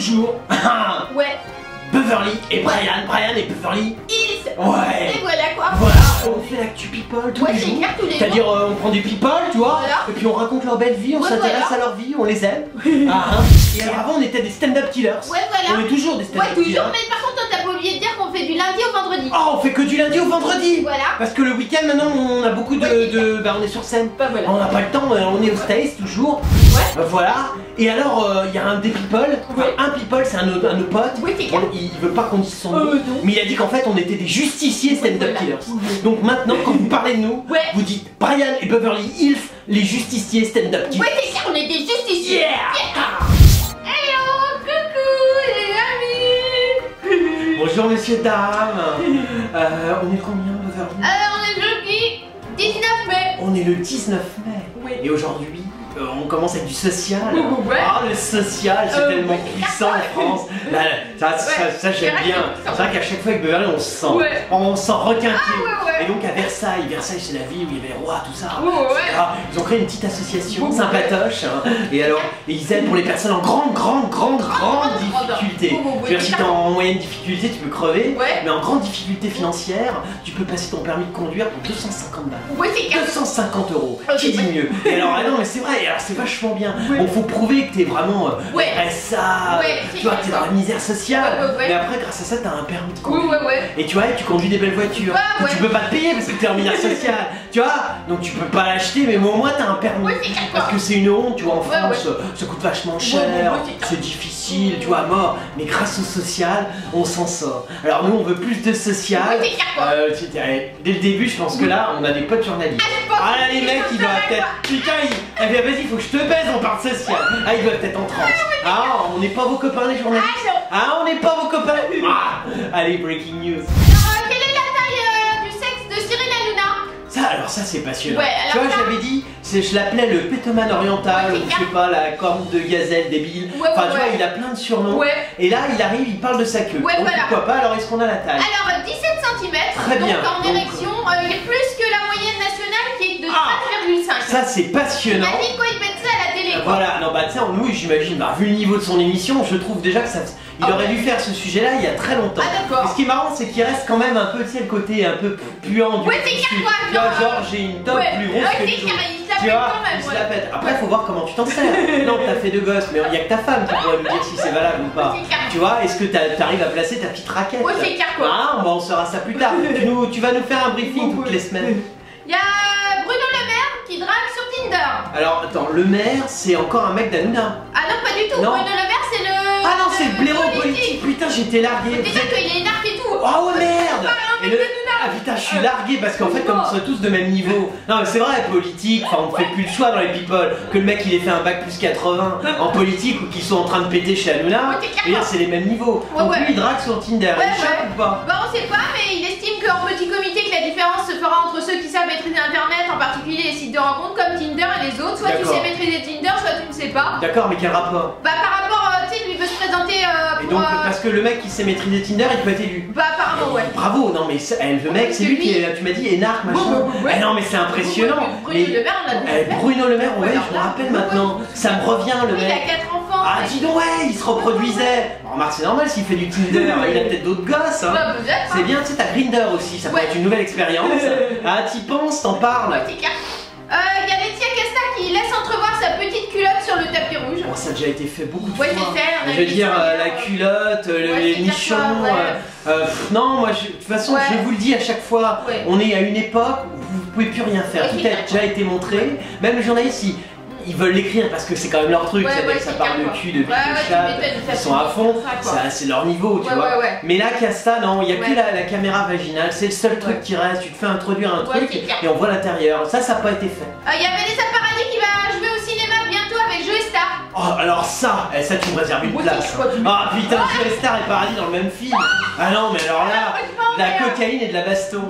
toujours Ouais. Beverly et Brian et Beverly Hills. Ouais. Et voilà quoi. Voilà, on fait l'actu people tous les jours. C'est-à-dire on prend des people, tu vois, voilà. et puis on raconte leur belle vie, on s'intéresse à leur vie, on les aime. Et alors avant on était des stand-up killers. Ouais voilà. On est toujours des stand-up killers. Toujours, mais par contre toi t'as pas oublié de dire qu'on fait du lundi au vendredi. Oh, on fait que du lundi au vendredi. Voilà. Parce que le week-end maintenant on a beaucoup de bah on est sur scène. Bah, voilà. On n'a pas le temps, on est au States toujours. Ouais. Voilà. Et alors il y a un des people, un people c'est un de nos potes. Il veut pas qu'on dise son nom, mais il a dit qu'en fait on était des justiciers stand-up killers. Donc maintenant quand vous parlez de nous, vous dites Brian et Beverly Hills, les justiciers stand-up killers. Ouais c'est clair, on est des justiciers. Hello, coucou les amis. Bonjour monsieur, dame. On est combien Beverly? On est jeudi 19 mai. On est le 19 mai. Et aujourd'hui on commence avec du social. Le social, c'est tellement puissant en France. Là, ça j'aime bien. C'est vrai qu'à chaque fois avec Beverly, on se sent, on se sent requinqué. Et donc à Versailles c'est la ville où il y avait les rois, tout ça. Ils ont créé une petite association sympatoche. Et alors, ils aident pour les personnes en grande difficulté. Je veux dire, si t'es en moyenne difficulté, tu peux crever. Mais en grande difficulté financière, tu peux passer ton permis de conduire pour 250 balles. 250 €. Qui dit mieux? Et alors, non, mais c'est vrai. Alors c'est vachement bien. Bon, faut prouver que t'es vraiment RSA, tu vois, que t'es dans la misère sociale. Mais après, grâce à ça, t'as un permis de conduire. Et tu vois, tu conduis des belles voitures. Que tu peux pas te payer parce que t'es en misère sociale. Tu vois, donc tu peux pas l'acheter, mais au moins t'as un permis. Parce que c'est une honte, tu vois, en France, ça coûte vachement cher, c'est difficile, tu vois, à mort. Mais grâce au social, on s'en sort. Alors nous, on veut plus de social. Dès le début, je pense que là, on a des potes journalistes. Ah là, les mecs, ils doivent peut-être. Putain, vas-y, faut que je te baise, on parle social. Ah, ils doivent être en transe. Ah, on n'est pas vos copains, les journalistes. Ah, on n'est pas vos copains. Allez, breaking news. Alors, quelle est la taille du sexe de Cyril Hanouna? Alors ça c'est passionnant. Tu vois, j'avais dit, je l'appelais le pétoman oriental, ou je sais pas, la corne de gazelle débile. Enfin, tu vois, il a plein de surnoms. Et là, il arrive, il parle de sa queue. Donc pourquoi pas? Alors, est-ce qu'on a la taille? Alors, 17 cm. Très bien. Donc en érection, il est plus que la moyenne nationale qui est de 4,5. Ça c'est passionnant. Imagine quoi, ils mettent ça à la télé. Voilà, non bah tiens, nous j'imagine, vu le niveau de son émission, je trouve déjà que ça... Il aurait dû faire ce sujet-là il y a très longtemps. Et ce qui est marrant, c'est qu'il reste quand même un peu, tu sais, le côté un peu puant du c'est clair, tu vois, genre j'ai une top plus grosse que les autres. Tu vois, il se la pète. Après, faut voir comment tu t'en sers. Non, t'as fait deux gosses, mais il n'y a que ta femme qui pourrait nous dire si c'est valable ou pas. Tu vois, est-ce que t'arrives à placer ta petite raquette? c'est clair quoi. On saura ça plus tard. Tu vas nous faire un briefing toutes les semaines. Il y a Bruno Le Maire qui drague sur Tinder. Alors, attends, Le Maire, c'est encore un mec d'Hanouna? Ah non, pas du tout. Bruno Le Maire, c'est le... Ah non, c'est le blaireau politique. Putain, j'étais largué. Déjà qu'il est narc et tout. Oh merde. Ah putain, je suis largué parce qu'en fait, comme on soit tous de même niveau. Non, mais c'est vrai, politique, enfin, on fait plus le choix dans les people. Que le mec il ait fait un bac plus 80 en politique ou qu'ils soient en train de péter chez Hanouna. C'est les mêmes niveaux. Donc lui, il drague sur Tinder. Il chope ou pas? Bah, on sait pas, mais il estime qu'en petit comité, que la différence se fera entre ceux qui savent maîtriser Internet, en particulier les sites de rencontres comme Tinder et les autres. Soit tu sais maîtriser Tinder, soit tu ne sais pas. D'accord, mais quel rapport? Bah, par rapport, tu sais, lui veut se présenter et donc, parce que le mec qui sait maîtriser Tinder, il peut être élu. Bah, apparemment, Bravo, non, mais le mec, c'est lui qui est, tu m'as dit, énarque, machin. Non, mais c'est impressionnant. Bruno Le Maire, on l'a dit. Bruno Le Maire, je me rappelle maintenant. Ça me revient, le mec. Il a 4 enfants. Ah, dis donc, il se reproduisait. Remarque, c'est normal s'il fait du Tinder. Il a peut-être d'autres gosses. C'est bien, tu sais, t'as Grindr aussi. Ça pourrait être une nouvelle expérience. Ah, t'y penses, t'en parles. C'est clair. Il y a Laetitia Casta qui laisse entrevoir sa petite culotte sur le tapis rouge. Bon, ça a déjà été fait beaucoup de fois. C'est fait. Je veux dire, la culotte, les nichons. Non, moi, de toute façon, je vous le dis à chaque fois, on est à une époque où vous pouvez plus rien faire. Tout a déjà été montré. Même les journalistes, ils veulent l'écrire parce que c'est quand même leur truc, ça parle de cul, de pique de chat, ils sont à fond, c'est leur niveau, tu vois. Mais là, Casta, non, il n'y a que la caméra vaginale, c'est le seul truc qui reste, tu te fais introduire un truc et on voit l'intérieur. Ça n'a pas été fait. Il y a Vanessa Paradis qui va jouer au cinéma bientôt avec Joe Star. Oh, alors ça tu me réserves une place. Ah putain, Joe Star et Paradis dans le même film. Ah non, mais alors là, de la cocaïne et de la baston.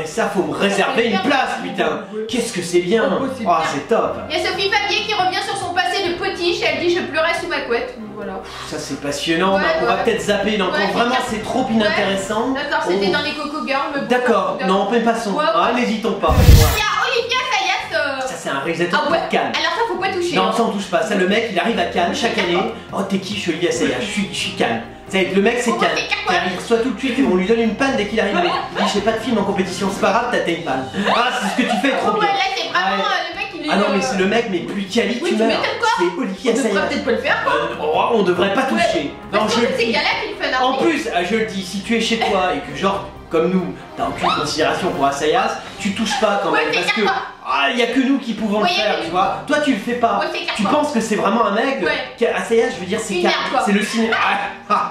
Ça, faut me réserver une place, putain. Qu'est-ce que c'est bien. Oh, c'est top. Il y a Sophie Fabier qui revient sur son passé de potiche. Elle dit je pleurais sous ma couette. Voilà. Ça c'est passionnant. On va peut-être zapper. Vraiment, c'est trop inintéressant. D'accord, c'était dans les Coco Girls. D'accord. Non, on peut passons. Ah, n'hésitons pas. Il y a Olivia Sayas. Ça c'est un réalisateur pour Cannes. Alors ça faut faut pas toucher. Non, ça on touche pas. Ça, le mec, il arrive à Cannes chaque année. Oh, t'es qui? Je suis Olivier Assayas, je suis Cannes. Le mec, c'est Cannes. Il reçoit tout de suite, on lui donne une panne dès qu'il arrive. Il dit, j'ai pas de film en compétition, c'est pas grave, t'as une panne. Ah, c'est ce que tu fais trop bien. Là, c'est vraiment le mec, il est. Ah non, mais c'est le mec, mais plus quali, tu meurs. C'est Olivier Assayas. On devrait peut-être pas le faire, quoi. On devrait pas toucher. Non, c'est Gala qui le fait. En plus, je le dis, si tu es chez toi et que genre, comme nous, t'as aucune considération pour Assayas, tu touches pas quand même parce que il y a que nous qui pouvons le faire, tu vois. Toi tu le fais pas. Tu penses que c'est vraiment un mec Assayas, je veux dire, c'est le cinéma.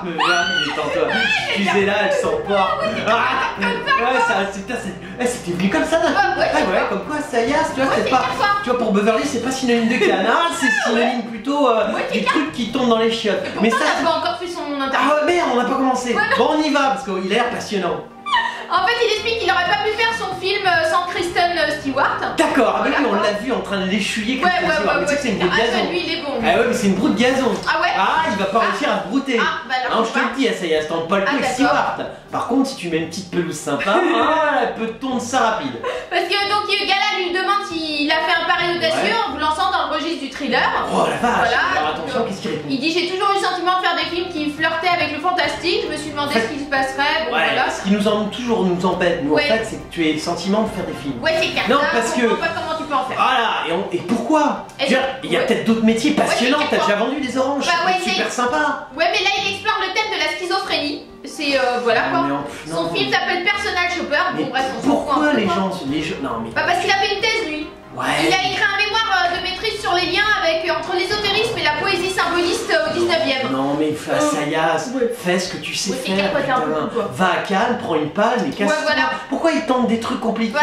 Mais viens, il est en toi. Excusez-la, elle s'emporte. C'était venu comme ça d'un coup. Ouais, comme quoi Assayas, tu vois, c'est pas. Tu vois, pour Beverly, c'est pas synonyme de Cannes, c'est synonyme plutôt du truc qui tombe dans les chiottes. Mais ça, t'as pas encore fait son interview. Ah merde, on n'a pas commencé. Bon, on y va parce qu'il a l'air passionnant. En fait, il explique qu'il aurait pas pu faire son film sans Kristen Stewart. D'accord, oui, on l'a vu en train de l'échouiller. Ouais, tu sais que c'est une broute de gazon. Lui, il est bon. Ah ouais, mais c'est une broute de gazon. Ah ouais. Ah, il va pas réussir à se brouter. Non, je te le dis, ça y est, tente pas le coup avec Stewart. Par contre, si tu mets une petite pelouse sympa, elle peut tondre ça rapide. Parce que donc, Gala lui demande s'il a fait un pari audacieux en vous lançant dans le registre du thriller. Oh la vache. Alors attention, qu'est-ce qu'il répond? Il dit, j'ai toujours eu le sentiment de faire des films qui flirtaient avec le fantastique. Je me suis demandé ce qui se passerait. Bon, voilà. Ce qui nous embête, nous, en fait, c'est que tu aies le sentiment de faire des films. Ouais, c'est clair. Non, parce que. Je comprends pas comment tu peux en faire. Voilà, et pourquoi? Il y a peut-être d'autres métiers passionnants. T'as déjà vendu des oranges. C'est super sympa. Ouais, mais là, il explore le thème de la schizophrénie. C'est voilà quoi. Son film s'appelle Personal Shopper. Bon, bref, on s'en fout. Pourquoi les gens. Non, mais. Parce qu'il a fait une thèse, lui. Ouais. Il a écrit un mémoire de maîtrise sur les liens entre l'ésotérisme et la poésie symboliste au 19e. Non mais Assayas, fais ce que tu sais faire, putain. Va à Cannes, prends une palme et casse. Voilà. Pourquoi il tente des trucs compliqués?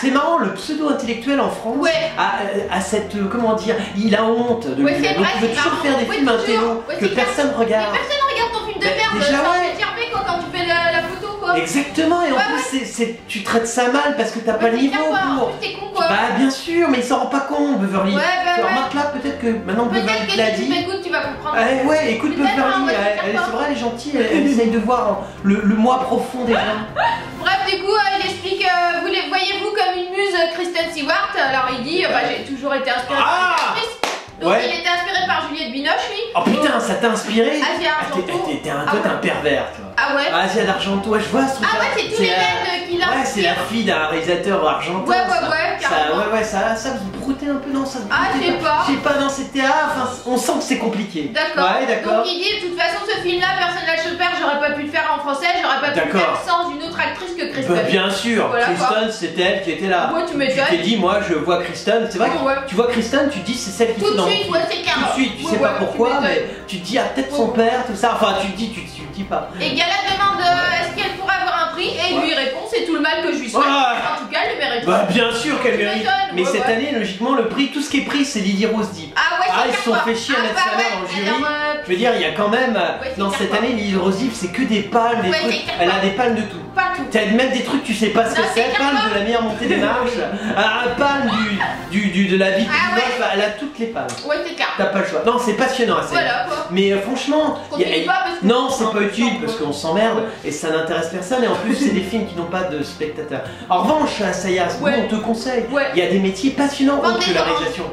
C'est marrant, le pseudo-intellectuel en France a cette, comment dire, il a honte de lui. Donc il veut toujours faire des films intello que personne regarde. Mais personne regarde ton film de merde, ça fait quoi quand tu fais la photo quoi. Exactement, et en plus tu traites ça mal parce que t'as pas le niveau pour. T'es con quoi. Bah bien sûr, mais il s'en rend pas compte, Beverly. Remarque là, peut-être que maintenant Beverly te l'a dit. Écoute, tu vas comprendre. Ouais, écoute Beverly, c'est vrai, elle est gentille, elle essaye de voir le moi profond des gens. Bref, du coup, il explique, voyez-vous comme une muse Kristen Stewart? Alors il dit, j'ai toujours été inspiré par une actrice. Donc il était inspiré par Juliette Binoche, lui. Oh putain, ça t'a inspiré? Asia Argento. T'es un pervers, toi. Ah ouais? Asia d'Argento, je vois ce truc. Ah ouais, c'est tous les mecs qu'il a. Ouais, c'est la fille d'un réalisateur argentin. Ouais, ça vous broutez un peu dans ça. Je sais pas. Je sais pas, dans ces théâtres, on sent que c'est compliqué. D'accord. Ouais, d'accord. Donc il dit, de toute façon, ce film-là, Personal Shopper, j'aurais pas pu le faire en français, j'aurais pas pu le faire sans une autre actrice que Kristen. Bien sûr, Kristen, c'était elle qui était là. Ouais, tu m'étonnes. Tu t'es dit, moi, je vois Kristen, c'est vrai que tu vois Kristen, tu dis, c'est celle qui tout de suite, c'est clair. Tout de suite, tu sais pas pourquoi, mais tu te dis, peut-être son père, tout ça. Enfin, tu te dis pas. Et Gala demande, est-ce qu'elle pourrait avoir un prix? Et il lui répond, c'est tout le mal que je lui souhaite. En tout cas, elle le mérite. Bah, bien sûr qu'elle mérite. Mais cette année, logiquement, le prix, tout ce qui est pris, c'est Lily Rose Depp. Ils se sont fait chier à mettre sa mère en jury. Je veux dire, il y a quand même. Non, cette année, Lily Rose Depp, c'est que des palmes, des trucs. Elle a des palmes de tout. T'as même des trucs, tu sais pas ce que c'est. Palme de la meilleure montée des marches. Palme de la vie du golf. Elle a toutes les palmes. Ouais, c'est clair. T'as pas le choix. Non, c'est passionnant assez. Mais franchement. Non, c'est pas utile parce qu'on s'emmerde et ça n'intéresse personne. Et en plus, c'est des films qui n'ont pas de spectateurs. En revanche, Assayas, on te conseille. Il y a des métiers passionnants autres que la réalisation.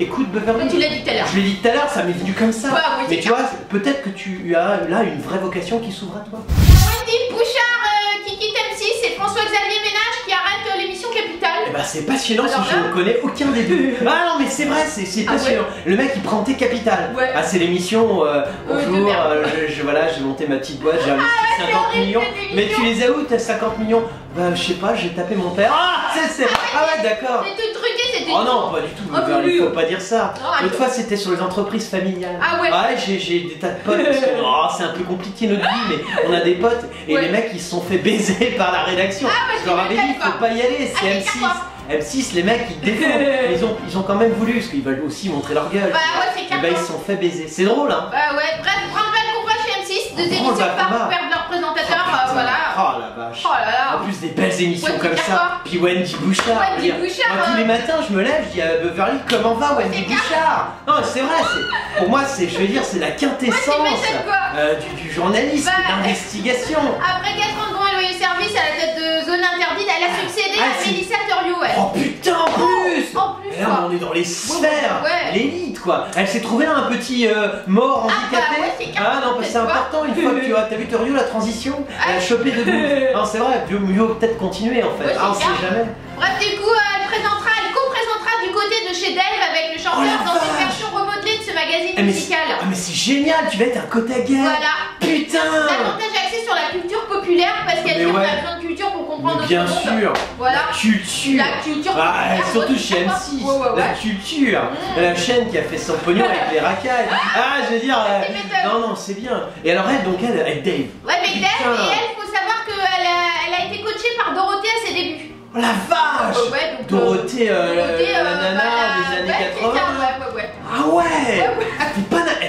Écoute, Beverly, tu l'as dit tout à l'heure. Je l'ai dit tout à l'heure, ça m'est venu comme ça. Mais tu vois, peut-être que tu as là une vraie vocation qui s'ouvre à toi. Wendy Bouchard qui quitte M6 et François-Xavier Ménage qui arrête l'émission Capitale. Eh ben c'est passionnant si je ne connais aucun des deux. Ah non mais c'est vrai, c'est passionnant. Le mec il prend tes capitales. Ah c'est l'émission, bonjour, j'ai monté ma petite boîte, j'ai investi 50 millions. Mais tu les as où tes 50 millions? Bah je sais pas, j'ai tapé mon père. C'est ouais d'accord. C'est tout truqué, c'était. Oh non, pas du tout, il faut pas dire ça. L'autre fois c'était sur les entreprises familiales. J'ai des tas de potes parce que c'est un peu compliqué notre vie, mais on a des potes et les mecs ils se sont fait baiser par la rédaction. Je leur avais dit, faut pas y aller, c'est M6. M6, les mecs ils défendent, ils ont quand même voulu parce qu'ils veulent aussi montrer leur gueule. Ils se sont fait baiser. C'est drôle hein. Bref, prendre pas le combat chez M6, deux émissions par perdre leur présentateur, voilà. Oh la vache. En plus des belles émissions comme ça. Puis Wendy Bouchard. Moi tous les matins je me lève, je dis à Beverly comment va Wendy Bouchard. Non c'est vrai, pour moi c'est, je veux dire, c'est la quintessence du journalisme, de l'investigation. Après 4 ans de bon et loyal service à la tête de Zone Interdite, elle a succédé à Mélissa Thuriot. Oh putain en plus. là, quoi. on est dans les sphères, l'élite quoi. Elle s'est trouvée là un petit mort handicapé. Ah non, parce que c'est important une fois que tu as vu Torio la transition, elle a chopé debout. Non, c'est vrai, mieux peut-être continuer en fait. On sait jamais. Bref, du coup, elle co-présentera du côté de chez Dave avec le chanteur dans une version remodelée de ce magazine musical. Ah mais c'est génial, tu vas être un Kotaget. Voilà. Putain. Davantage axé sur la culture populaire parce qu'elle dit qu'on a besoin de culture pour comprendre notre monde. Bien sûr. Voilà. La culture. Populaire. Surtout chez M6. La culture. La chaîne qui a fait son pognon avec les racailles. Je veux dire. Non, c'est bien. Et alors elle, avec Dave. Ouais, avec Dave. Et elle, faut savoir qu'elle a été coachée par Dorothée à ses débuts. Oh la vache! Donc, Dorothée, la nana des années 80. Ah ouais!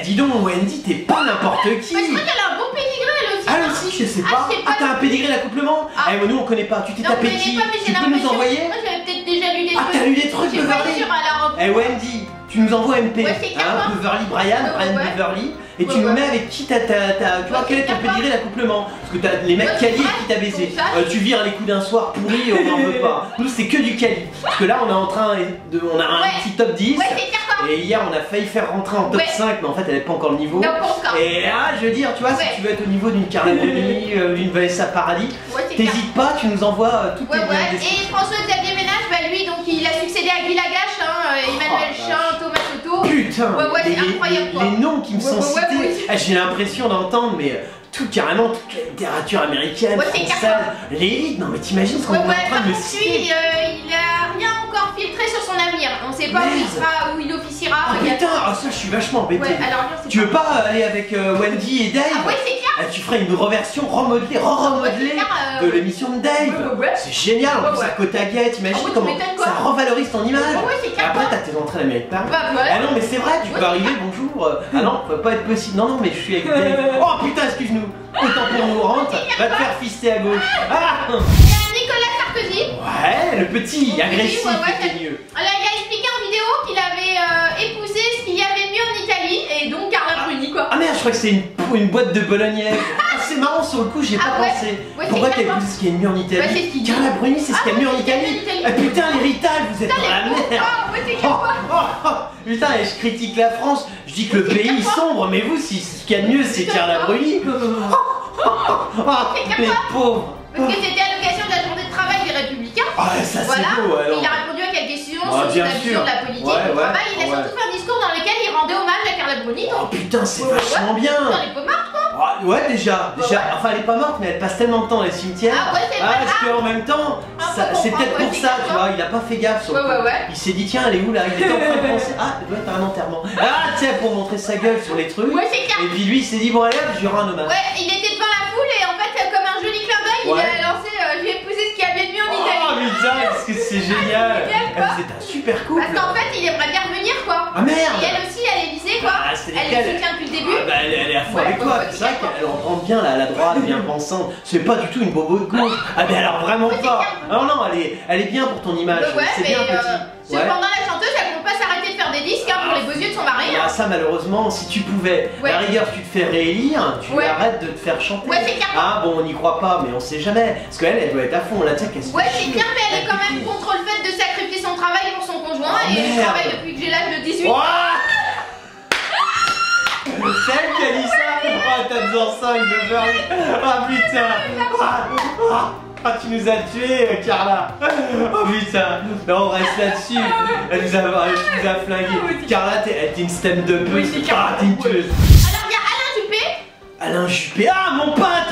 Dis donc, Wendy, t'es pas n'importe qui! Je crois qu'elle a un bon pédigré elle aussi. Elle aussi, je sais pas. T'as un pédigré d'accouplement? Nous on connaît pas. Tu t'es tapé qui? Tu peux nous envoyer? Moi j'avais peut-être déjà lu des trucs. T'as lu des trucs, Beverly? Wendy, tu nous envoies MP. Beverly, Brian Beverly. Et tu nous mets avec qui tu vois, quel est ton pédigré d'accouplement? Parce que t'as les mecs quali qui t'a baisé. Tu vires les coups d'un soir pourri, on n'en veut pas. Nous c'est que du quali. Parce que là on est en train de. On a un petit top 10. Et hier on a failli faire rentrer en top 5, mais en fait elle n'est pas encore le niveau. Et je veux dire, tu vois, si tu veux être au niveau d'une Carla Bruni, d'une Vanessa Paradis, t'hésites pas, tu nous envoies toutes tes Et François-Xavier Ménage, lui donc il a succédé à Guy Lagache, Emmanuel Chin, Thomas Soto. Putain, c'est incroyable quoi. Les noms qui me sont cités. J'ai l'impression d'entendre, mais carrément toute la littérature américaine, française, l'élite. Non mais t'imagines ce qu'on est en train de me citer. Il a rien encore filtré sur son avenir. On sait pas où il sera, où il officiera. Putain, ça je suis vachement embêté. Tu veux pas aller avec Wendy et Dave? C'est clair. Tu ferais une reversion remodelée de l'émission de Dave. C'est génial, en plus à Kotaget, t'imagines comment ça revalorise ton image. Après t'as tes entrées à l'Amérique Paris. Non mais c'est vrai, tu peux arriver, bonjour. Non, ça peut pas être possible. Non mais je suis avec Dave. Oh putain, excuse-nous. Autant pour nous, rentre, va te faire fister à gauche. Nicolas Sarkozy. Ouais, le petit, agressif, mieux. Alors, il a expliqué en vidéo qu'il avait épousé ce qu'il y avait mieux en Italie, et donc Carla Bruni, quoi. Ah merde, je crois que c'est une boîte de bolognaise. C'est marrant, sur le coup, j'ai pas pensé. Pourquoi t'as épousé ce qu'il y a mieux en Italie? Carla Bruni, c'est ce qu'il y a mieux en Italie. Putain, l'héritage, vous êtes dans la merde. Putain, et je critique la France, je dis que le pays est sombre, mais vous, si ce qu'il y a de mieux, c'est Carla Bruni. Les pauvres. Parce que c'était à l'occasion de la journée de travail des Républicains. Ça c'est beau, alors. Il a répondu à quelques questions sur sa vision de la politique du travail. Il a surtout fait un discours dans lequel il rendait hommage à Carla Bruni. Putain, c'est vachement bien. Elle est pas morte, quoi. Ouais, déjà. Enfin, elle est pas morte, mais elle passe tellement de temps dans les cimetières. Parce qu'en même temps, c'est peut-être pour ça, tu vois, il a pas fait gaffe sur le coup. Il s'est dit, tiens, elle est où là? Il était en train de penser, il doit être un enterrement. Tu sais, pour montrer sa gueule sur les trucs. Et puis lui, il s'est dit, bon, allez, je lui rends un hommage. Il était devant la foule et en fait, comme un joli clin d'œil, il a lancé, j'ai épousé ce qu'il y avait de mieux en Italie. Oh putain, parce que c'est génial. C'est un super couple. Parce qu'en fait, il aimerait bien revenir, quoi. Ah merde. Et elle aussi, elle est visée, quoi. Elle le soutient depuis le début. Elle est à fond avec toi. C'est vrai qu'elle en prend bien la droite, bien pensante. C'est pas du tout une bobo de gauche. Mais alors vraiment pas. Non, elle est bien pour ton image. C'est bien petit. Cependant, la chanteuse, elle compte pas s'arrêter de faire des disques pour les beaux yeux de son mari. Ça, malheureusement, si tu pouvais, la rigueur, tu te fais réélire, tu arrêtes de te faire chanter. Bon, on n'y croit pas, mais on sait jamais. Parce qu'elle doit être à fond, là, tu sais qu'elle se c'est bien, mais elle est quand même contre le fait de sacrifier son travail pour son conjoint. Et elle travaille depuis que j'ai l'âge de 18 ans. C'est elle qui a dit ça. T'as 2h05 de Beverly. Putain. Tu nous as tués, Carla. Oh putain. Non, on reste là-dessus. Elle nous a flingué. Carla, t'es une stem de peu. T'es une tueuse. Alors, il y a Alain Juppé. Alain Juppé. Mon pote.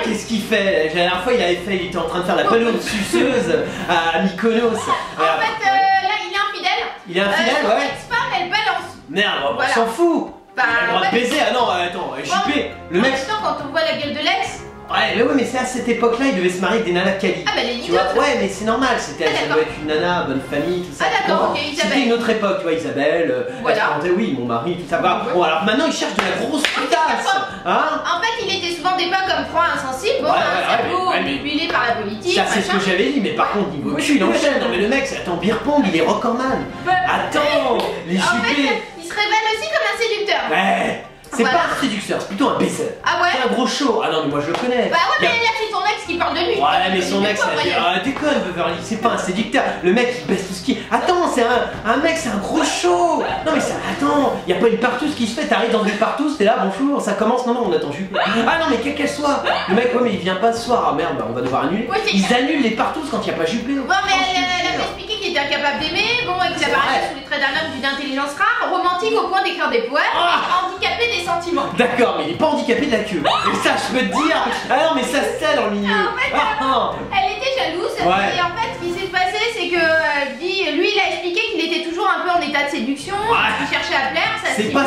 Qu'est-ce qu'il fait? La dernière fois, il était en train de faire la pelote suceuse à Mykonos. En fait, là, il est infidèle. Il est infidèle, son ex-femme, elle balance. Merde, on s'en fout. Il a le droit de baiser. Non, attends, Juppé. Le mec. Quand on voit la gueule de l'ex. Mais c'est à cette époque-là, il devait se marier avec des nanas quali. Tu vois, mais c'est normal, ça doit être une nana, bonne famille, tout ça. C'était une autre époque, tu vois, Isabelle, elle se présentait, oui, mon mari, tout ça. Bon, alors maintenant, il cherche de la grosse putasse. En fait, il était souvent dépeint comme proie insensible, un cerveau manipulé par la politique. Ça, c'est ce que j'avais dit, mais par contre, niveau cul, il enchaîne. Non, mais le mec, attends, beer pong, il est rock'n'man. Attends, les Juppé. En fait, il se révèle aussi comme un séducteur. C'est pas un séducteur, c'est plutôt un baiser. C'est un gros show. Non, mais moi je le connais. Mais elle a pris ton ex qui parle de lui. Ouais, mais son ex, déconne, Beverly, c'est pas un séducteur. Le mec, il baisse tout ce qui. Attends, c'est un mec, c'est un gros show. Non, mais ça, attends, y a pas une partouze qui se fait. T'arrives dans une partouze, t'es là, bonjour, ça commence. Non, on attend juste. Ah non, mais quelle qu'elle soit. Le mec, ouais, mais il vient pas ce soir. Ah merde, on va devoir annuler. Ouais, ils annulent les partouzes quand il y a pas Juppé. Bon, mais elle a expliqué qu'il était incapable d'aimer, bon, et qu'il apparaissait sous les traits d'un homme d'une intelligence rare, romantique au point d'écrire des poèmes, handicapé des sentiments. D'accord, mais il est pas handicapé de la queue. Et ça, je peux te dire. Ah non, mais ça se sait dans le milieu. En fait, elle était jalouse, et en fait, ce qui s'est passé, c'est que lui, il a expliqué qu'il était toujours un peu en état de séduction, qu'il cherchait à plaire, ça c'est pas,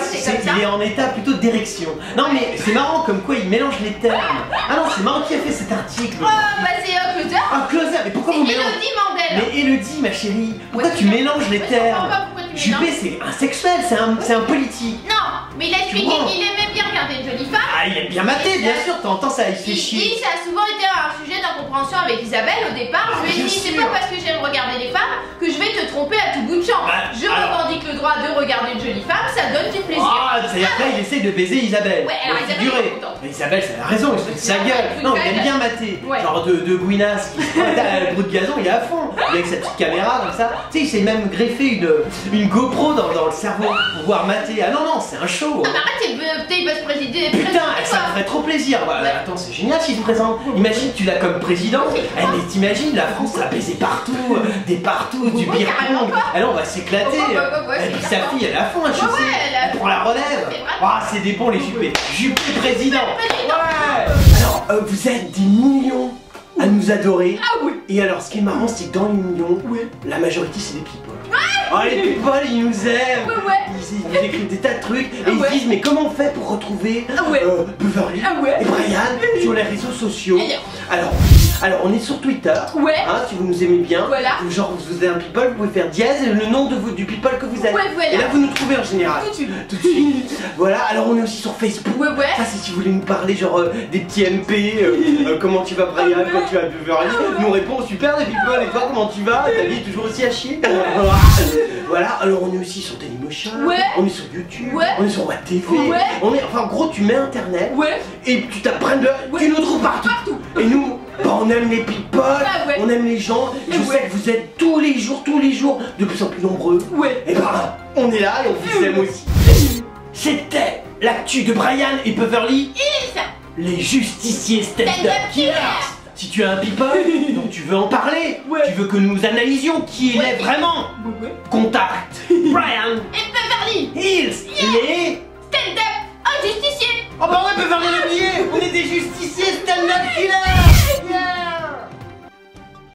il est en état plutôt d'érection. Non, mais c'est marrant comme quoi il mélange les termes. Ah non, c'est marrant qui a fait cet article. Oh, bah c'est Closer. Ah, Closer, mais pourquoi vous mélangez? Elodie Mandel. Mais Elodie, ma chérie, pourquoi tu mélanges les termes? Juppé, c'est un sexuel, c'est un politique. Non, mais il a expliqué qu'il aimait bien regarder une jolie femme. Ah, il aime bien mater, bien sûr, t'entends ça, il fait chier. Ça a souvent été un sujet d'incompréhension avec Isabelle au départ. Je lui ai dit, c'est pas parce que j'aime regarder les femmes que je vais te tromper à tout bout de champ. Je revendique le droit de regarder une jolie femme, ça donne du plaisir. Ah, c'est après, il essaie de baiser Isabelle. Ouais, alors Isabelle est contente. Mais Isabelle, ça a raison, il se fait sa gueule. Non, il aime bien mater. Genre de Gouinas qui se pointe à le bout de gazon, il est à fond. Avec sa petite caméra comme ça. Tu sais, il s'est même greffé une GoPro dans le cerveau pour voir mater. Ah non, non, c'est un show. Ah, mais arrête, il va se présider. Putain, ça me ferait trop plaisir. Attends, c'est génial s'il se présente. Imagine, tu l'as comme président. Mais t'imagines, la France, ça a baisé partout. Des partout, du beer pong. Alors, on va s'éclater. Et puis sa fille, elle est à fond, hein, je sais. Elle prend la relève. Ah, c'est des bons les Juppé. Juppé président. Ouais. Alors, vous êtes des millions à nous adorer. Ah oui. Et alors, ce qui est marrant, c'est que dans les millions, la majorité, c'est des people. Ah, les people, ils nous aiment. Ils nous écrivent des tas de trucs et ils se disent, mais comment on fait pour retrouver Beverly et Brian sur les réseaux sociaux? Alors, on est sur Twitter. Hein, si vous nous aimez bien. Genre, vous êtes un people, vous pouvez faire dièse et le nom du people que vous êtes. Et là, vous nous trouvez en général. Tout de suite. Voilà, alors on est aussi sur Facebook. Ça, c'est si vous voulez nous parler, genre, des petits MP. Comment tu vas, Brian? Quand tu vas Beverly? Nous on répond super, les people. Et toi, comment tu vas? Ta vie est toujours aussi à chier? Voilà, alors on est aussi sur Dailymotion, on est sur YouTube, on est sur WebTV, on est, enfin en gros tu mets internet et tu t'apprends tu nous trouves partout. Et nous, bah, on aime les people, on aime les gens, je sais que vous êtes tous les jours de plus en plus nombreux. Et bah on est là et on vous aime aussi. C'était l'actu de Brian et Beverly, les justiciers stand-up killers. Si tu as un people, donc tu veux en parler, tu veux que nous analysions qui il est vraiment, contacte Brian et Beverly Hills, les stand-up injusticiers. Oh bah ouais, Beverly l'a oublié, on est des justiciers stand-up killers.